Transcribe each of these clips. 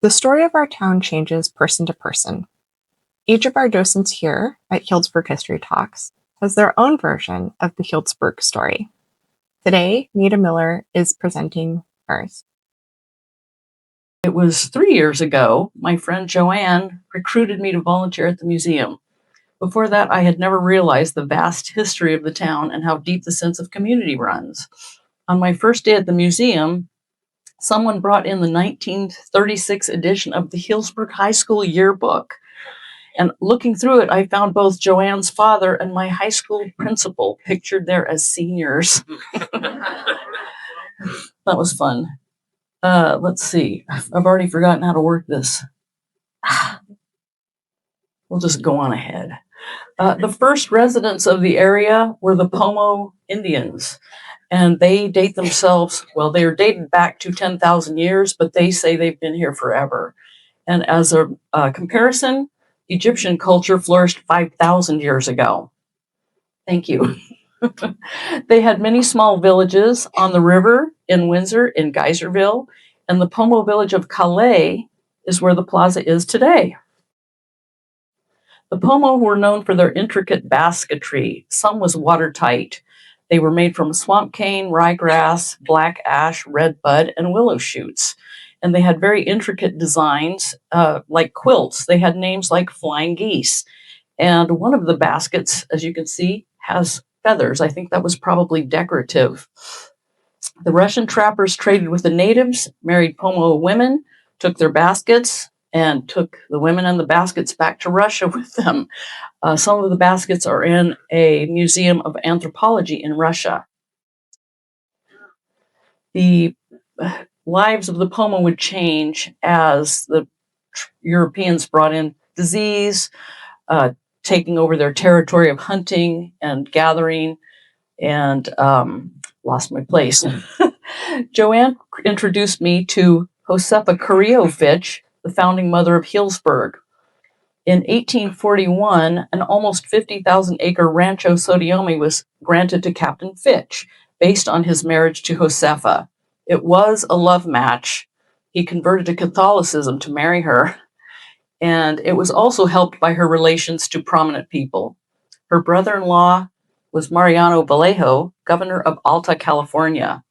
The story of our town changes person to person. Each of our docents here at Healdsburg History Talks has their own version of the Healdsburg story. Today, Nita Miller is presenting hers. It was 3 years ago, my friend Joanne recruited me to volunteer at the museum. Before that, I had never realized the vast history of the town and how deep the sense of community runs. On my first day at the museum, someone brought in the 1936 edition of the Healdsburg High School yearbook. And looking through it, I found both Joanne's father and my high school principal pictured there as seniors. That was fun. Let's see. I've already forgotten how to work this. We'll just go on ahead. The first residents of the area were the Pomo Indians, and they date themselves, well, they are dated back to 10,000 years, but they say they've been here forever. And as a comparison, Egyptian culture flourished 5,000 years ago. Thank you. They had many small villages on the river, in Windsor, in Geyserville, and the Pomo village of Calais is where the plaza is today. The Pomo were known for their intricate basketry. Some was watertight. They were made from swamp cane, ryegrass, black ash, red bud, and willow shoots. And they had very intricate designs, like quilts. They had names like flying geese. And one of the baskets, as you can see, has feathers. I think that was probably decorative. The Russian trappers traded with the natives, married Pomo women, took their baskets, and took the women and the baskets back to Russia with them. Some of the baskets are in a museum of anthropology in Russia. The lives of the Pomo would change as the Europeans brought in disease, taking over their territory of hunting and gathering, and lost my place. Joanne introduced me to Josefa Carrillo Fitch, the founding mother of Healdsburg. In 1841, an almost 50,000-acre Rancho Sodiome was granted to Captain Fitch, based on his marriage to Josefa. It was a love match. He converted to Catholicism to marry her, and it was also helped by her relations to prominent people. Her brother-in-law was Mariano Vallejo, governor of Alta California.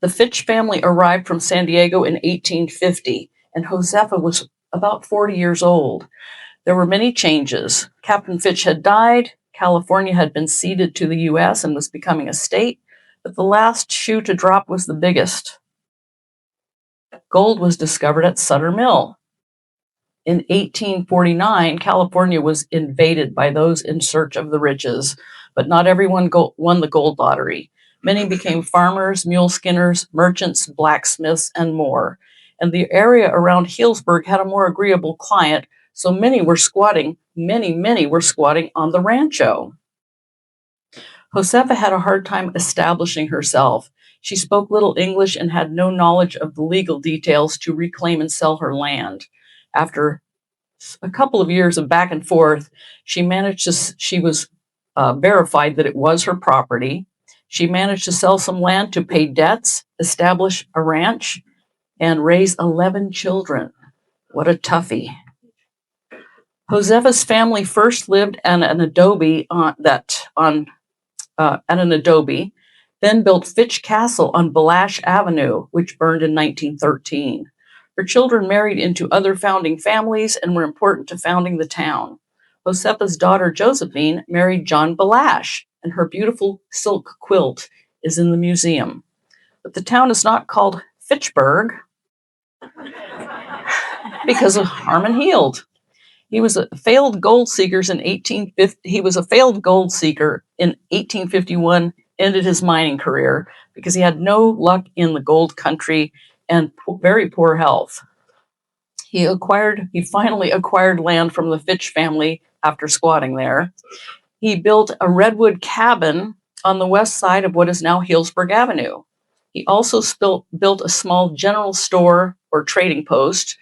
The Fitch family arrived from San Diego in 1850, and Josefa was about 40 years old. There were many changes. Captain Fitch had died, California had been ceded to the U.S. and was becoming a state, but the last shoe to drop was the biggest. Gold was discovered at Sutter Mill. In 1849, California was invaded by those in search of the riches, but not everyone won the gold lottery. Many became farmers, mule skinners, merchants, blacksmiths, and more. And the area around Healdsburg had a more agreeable climate, so many were squatting on the rancho. Josefa had a hard time establishing herself. She spoke little English and had no knowledge of the legal details to reclaim and sell her land. After a couple of years of back and forth, she was verified that it was her property. She managed to sell some land to pay debts, establish a ranch, and raise 11 children. What a toughie. Josefa's family first lived at an adobe, then built Fitch Castle on Balash Avenue, which burned in 1913. Her children married into other founding families and were important to founding the town. Josefa's daughter Josephine married John Balash, and her beautiful silk quilt is in the museum. But the town is not called Fitchburg because of Harmon Heald. He was a failed gold seeker in 1851, ended his mining career because he had no luck in the gold country and very poor health. He finally acquired land from the Fitch family after squatting there. He built a redwood cabin on the west side of what is now Healdsburg Avenue. He also built a small general store or trading post,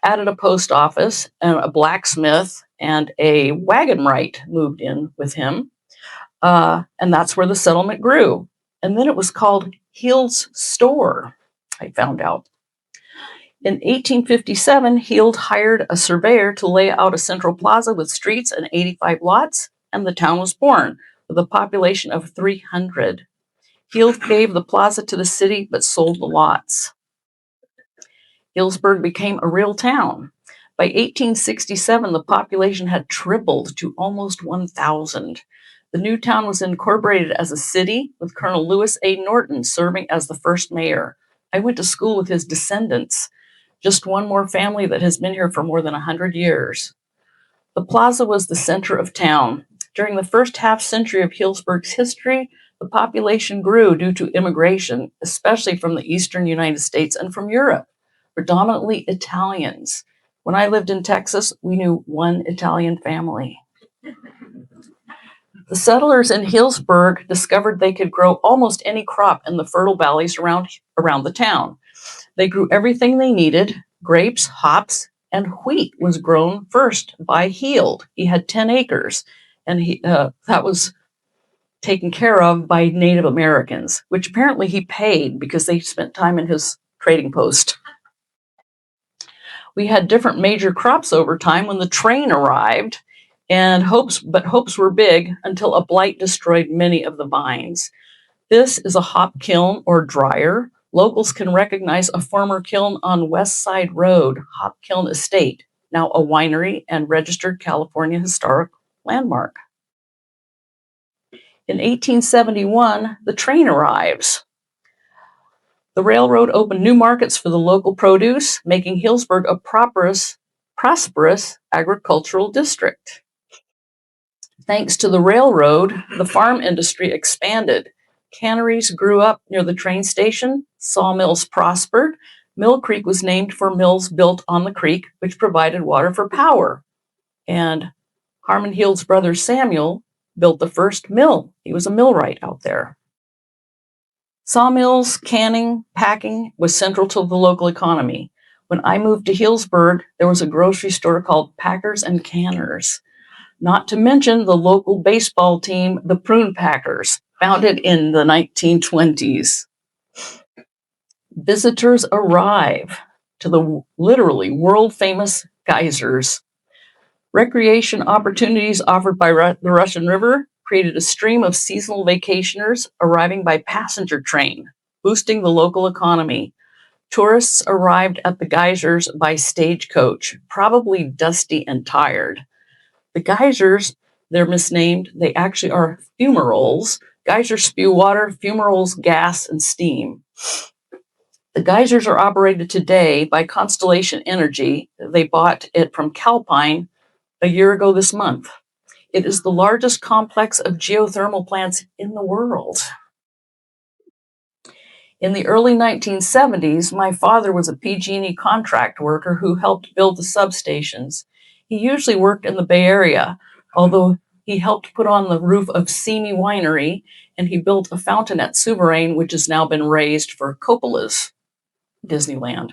added a post office and a blacksmith, and a wagon wright moved in with him. And that's where the settlement grew. And then it was called Heald's Store, I found out. In 1857, Heald hired a surveyor to lay out a central plaza with streets and 85 lots, and the town was born, with a population of 300. Heald gave the plaza to the city, but sold the lots. Healdsburg became a real town. By 1867, the population had tripled to almost 1,000. The new town was incorporated as a city, with Colonel Lewis A. Norton serving as the first mayor. I went to school with his descendants, just one more family that has been here for more than 100 years. The plaza was the center of town. During the first half century of Healdsburg's history, the population grew due to immigration, especially from the eastern United States and from Europe, predominantly Italians. When I lived in Texas, we knew one Italian family. The settlers in Healdsburg discovered they could grow almost any crop in the fertile valleys around the town. They grew everything they needed: grapes, hops, and wheat was grown first by Heald. He had 10 acres, and that was taken care of by Native Americans, which apparently he paid because they spent time in his trading post. We had different major crops over time when the train arrived, but hopes were big until a blight destroyed many of the vines. This is a hop kiln or dryer. Locals can recognize a former kiln on West Side Road, Hop Kiln Estate, now a winery and registered California Historic Landmark. In 1871, the train arrives. The railroad opened new markets for the local produce, making Healdsburg a prosperous agricultural district. Thanks to the railroad, the farm industry expanded. Canneries grew up near the train station, sawmills prospered. Mill Creek was named for mills built on the creek, which provided water for power. And Harmon Heald's brother Samuel built the first mill. He was a millwright out there. Sawmills, canning, packing was central to the local economy. When I moved to Healdsburg, there was a grocery store called Packers and Canners. Not to mention the local baseball team, the Prune Packers, founded in the 1920s. Visitors arrive to the literally world-famous geysers. Recreation opportunities offered by the Russian River created a stream of seasonal vacationers arriving by passenger train, boosting the local economy. Tourists arrived at the geysers by stagecoach, probably dusty and tired. The geysers, they're misnamed. They actually are fumaroles. Geysers spew water, fumaroles gas and steam. The geysers are operated today by Constellation Energy. They bought it from Calpine a year ago this month. It is the largest complex of geothermal plants in the world. In the early 1970s, my father was a PG&E contract worker who helped build the substations. He usually worked in the Bay Area, although he helped put on the roof of Simi Winery, and he built a fountain at Souverain, which has now been raised for Coppola's Disneyland.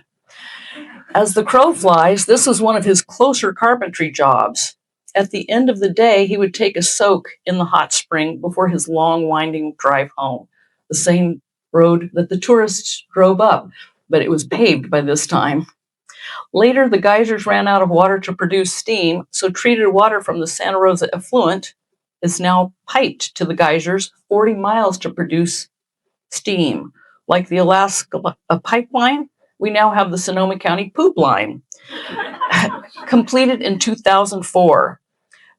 As the crow flies, this was one of his closer carpentry jobs. At the end of the day, he would take a soak in the hot spring before his long, winding drive home, the same road that the tourists drove up, but it was paved by this time. Later, the geysers ran out of water to produce steam, so treated water from the Santa Rosa effluent is now piped to the geysers 40 miles to produce steam. Like the Alaska pipeline, we now have the Sonoma County poop line, completed in 2004.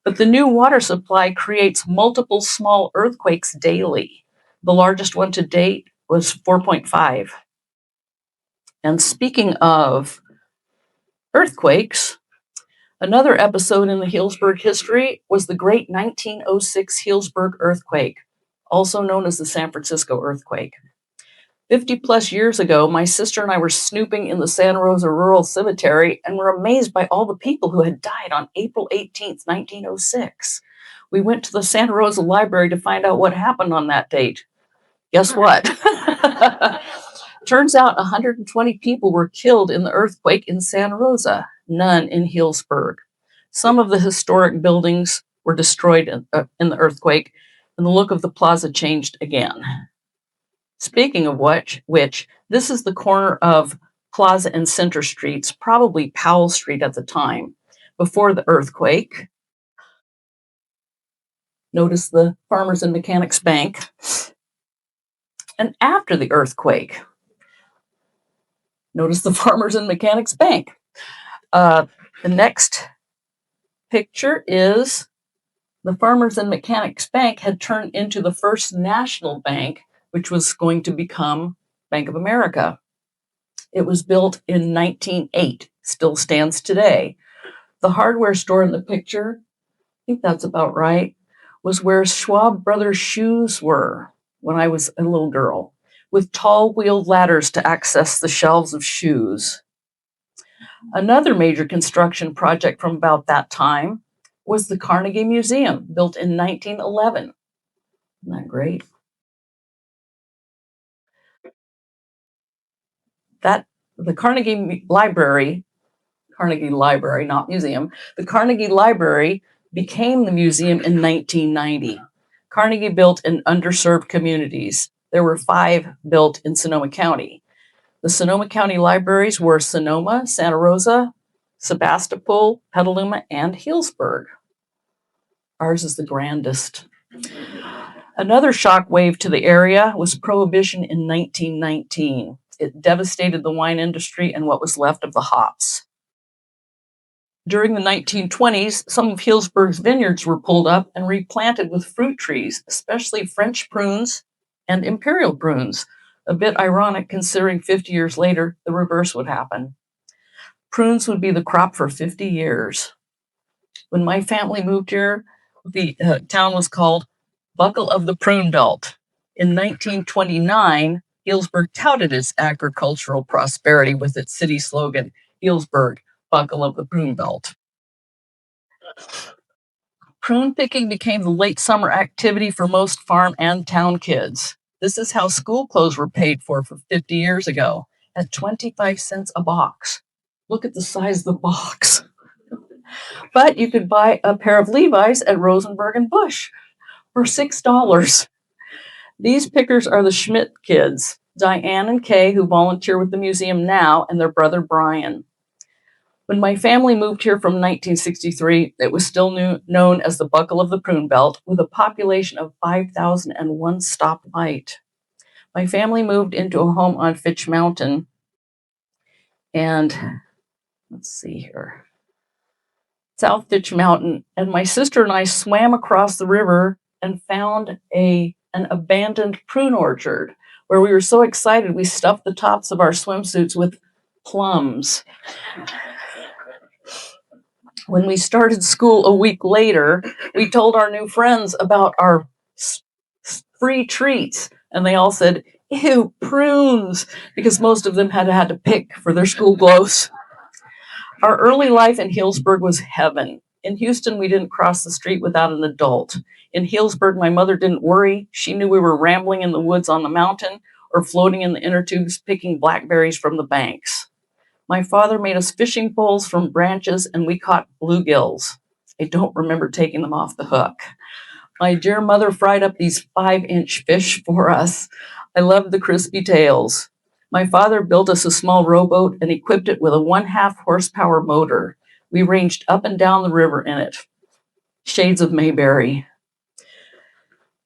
But the new water supply creates multiple small earthquakes daily. The largest one to date was 4.5. And speaking of earthquakes, another episode in the Healdsburg history was the great 1906 Healdsburg earthquake, also known as the San Francisco earthquake. 50 plus years ago, my sister and I were snooping in the Santa Rosa Rural Cemetery and were amazed by all the people who had died on April 18th, 1906. We went to the Santa Rosa Library to find out what happened on that date. Guess what? Turns out 120 people were killed in the earthquake in Santa Rosa, none in Healdsburg. Some of the historic buildings were destroyed in the earthquake, and the look of the plaza changed again. Speaking of which, this is the corner of Plaza and Center Streets, probably Powell Street at the time, before the earthquake. Notice the Farmers and Mechanics Bank. And after the earthquake, notice the Farmers and Mechanics Bank. The next picture is the Farmers and Mechanics Bank had turned into the First National Bank, which was going to become Bank of America. It was built in 1908, still stands today. The hardware store in the picture, I think that's about right, was where Schwab Brothers shoes were when I was a little girl, with tall wheeled ladders to access the shelves of shoes. Another major construction project from about that time was the Carnegie Museum, built in 1911. Isn't that great? The Carnegie Library, not museum, the Carnegie Library became the museum in 1990. Carnegie built in underserved communities. There were 5 built in Sonoma County. The Sonoma County libraries were Sonoma, Santa Rosa, Sebastopol, Petaluma, and Healdsburg. Ours is the grandest. Another shock wave to the area was Prohibition in 1919. It devastated the wine industry and what was left of the hops. During the 1920s, some of Healdsburg's vineyards were pulled up and replanted with fruit trees, especially French prunes and imperial prunes. A bit ironic considering 50 years later, the reverse would happen. Prunes would be the crop for 50 years. When my family moved here, the town was called Buckle of the Prune Belt. In 1929, Healdsburg touted its agricultural prosperity with its city slogan, Healdsburg, Buckle of the Prune Belt. Prune picking became the late summer activity for most farm and town kids. This is how school clothes were paid for 50 years ago, at 25 cents a box. Look at the size of the box. But you could buy a pair of Levi's at Rosenberg and Bush for $6. These pickers are the Schmidt kids, Diane and Kay, who volunteer with the museum now, and their brother Brian. When my family moved here from 1963, it was still known as the Buckle of the Prune Belt, with a population of 5,001 stoplight. My family moved into a home on Fitch Mountain, and let's see here, South Fitch Mountain, and my sister and I swam across the river and found an abandoned prune orchard where we were so excited we stuffed the tops of our swimsuits with plums. When we started school a week later, we told our new friends about our free treats, and they all said, "Ew, prunes," because most of them had to pick for their school clothes. Our early life in Healdsburg was heaven. In Houston, we didn't cross the street without an adult. In Healdsburg, my mother didn't worry. She knew we were rambling in the woods on the mountain or floating in the inner tubes picking blackberries from the banks. My father made us fishing poles from branches, and we caught bluegills. I don't remember taking them off the hook. My dear mother fried up these 5-inch fish for us. I loved the crispy tails. My father built us a small rowboat and equipped it with a 1/2 horsepower motor. We ranged up and down the river in it. Shades of Mayberry.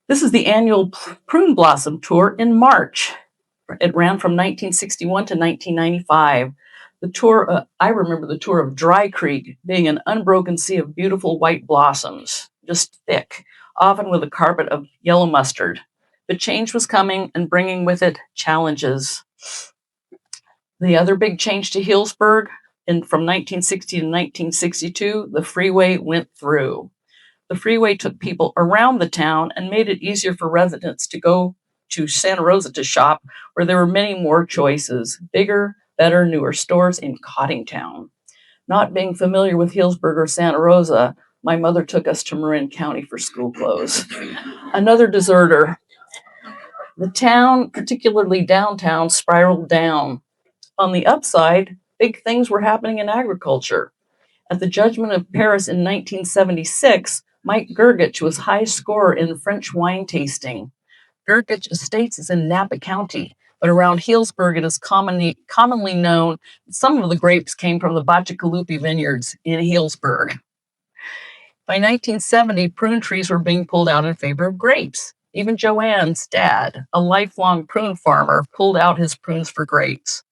This is the annual Prune Blossom Tour in March. It ran from 1961 to 1995. The tour, I remember the tour of Dry Creek being an unbroken sea of beautiful white blossoms, just thick, often with a carpet of yellow mustard. But change was coming and bringing with it challenges. The other big change to Healdsburg, from 1960 to 1962, the freeway went through. The freeway took people around the town and made it easier for residents to go to Santa Rosa to shop, where there were many more choices, bigger, better, newer stores in Cottingtown. Not being familiar with Healdsburg or Santa Rosa, my mother took us to Marin County for school clothes. Another deserter. The town, particularly downtown, spiraled down. On the upside, big things were happening in agriculture. At the Judgment of Paris in 1976, Mike Gergich was high scorer in French wine tasting. Gergich Estates is in Napa County. But around Healdsburg, it is commonly known that some of the grapes came from the Bacigalupi vineyards in Healdsburg. By 1970, prune trees were being pulled out in favor of grapes. Even Joanne's dad, a lifelong prune farmer, pulled out his prunes for grapes.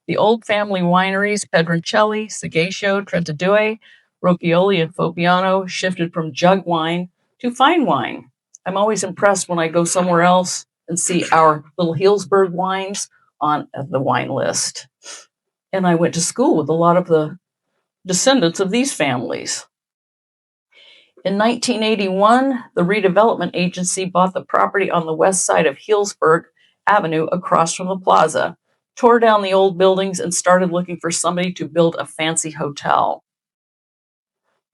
The old family wineries, Pedroncelli, Sagacio, Trentadue, Rocchioli, and Fopiano shifted from jug wine to fine wine. I'm always impressed when I go somewhere else and see our little Healdsburg wines on the wine list. And I went to school with a lot of the descendants of these families. In 1981, the redevelopment agency bought the property on the west side of Healdsburg Avenue across from the plaza, tore down the old buildings, and started looking for somebody to build a fancy hotel.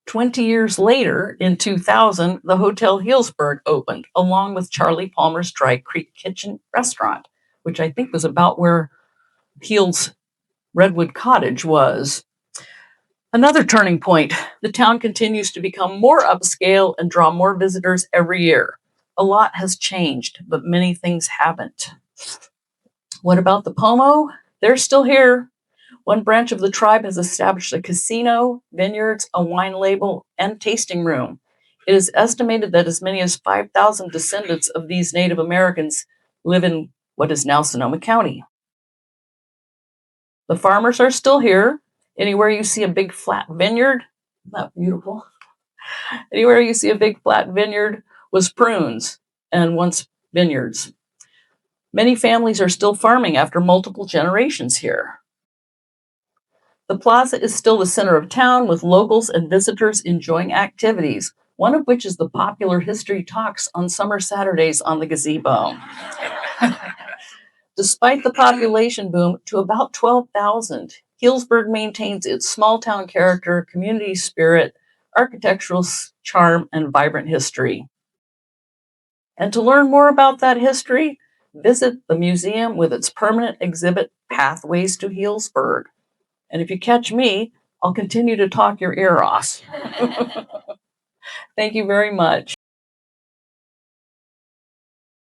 20 years later, in 2000, the Hotel Healdsburg opened, along with Charlie Palmer's Dry Creek Kitchen restaurant, which I think was about where Heald's Redwood Cottage was. Another turning point, the town continues to become more upscale and draw more visitors every year. A lot has changed, but many things haven't. What about the Pomo? They're still here. One branch of the tribe has established a casino, vineyards, a wine label, and tasting room. It is estimated that as many as 5,000 descendants of these Native Americans live in what is now Sonoma County. The farmers are still here. Anywhere you see a big flat vineyard, isn't that beautiful? Anywhere you see a big flat vineyard was prunes and once vineyards. Many families are still farming after multiple generations here. The plaza is still the center of town with locals and visitors enjoying activities, one of which is the popular history talks on summer Saturdays on the gazebo. Despite the population boom to about 12,000, Healdsburg maintains its small town character, community spirit, architectural charm, and vibrant history. And to learn more about that history, visit the museum with its permanent exhibit, Pathways to Healdsburg. And if you catch me, I'll continue to talk your ear off. Thank you very much.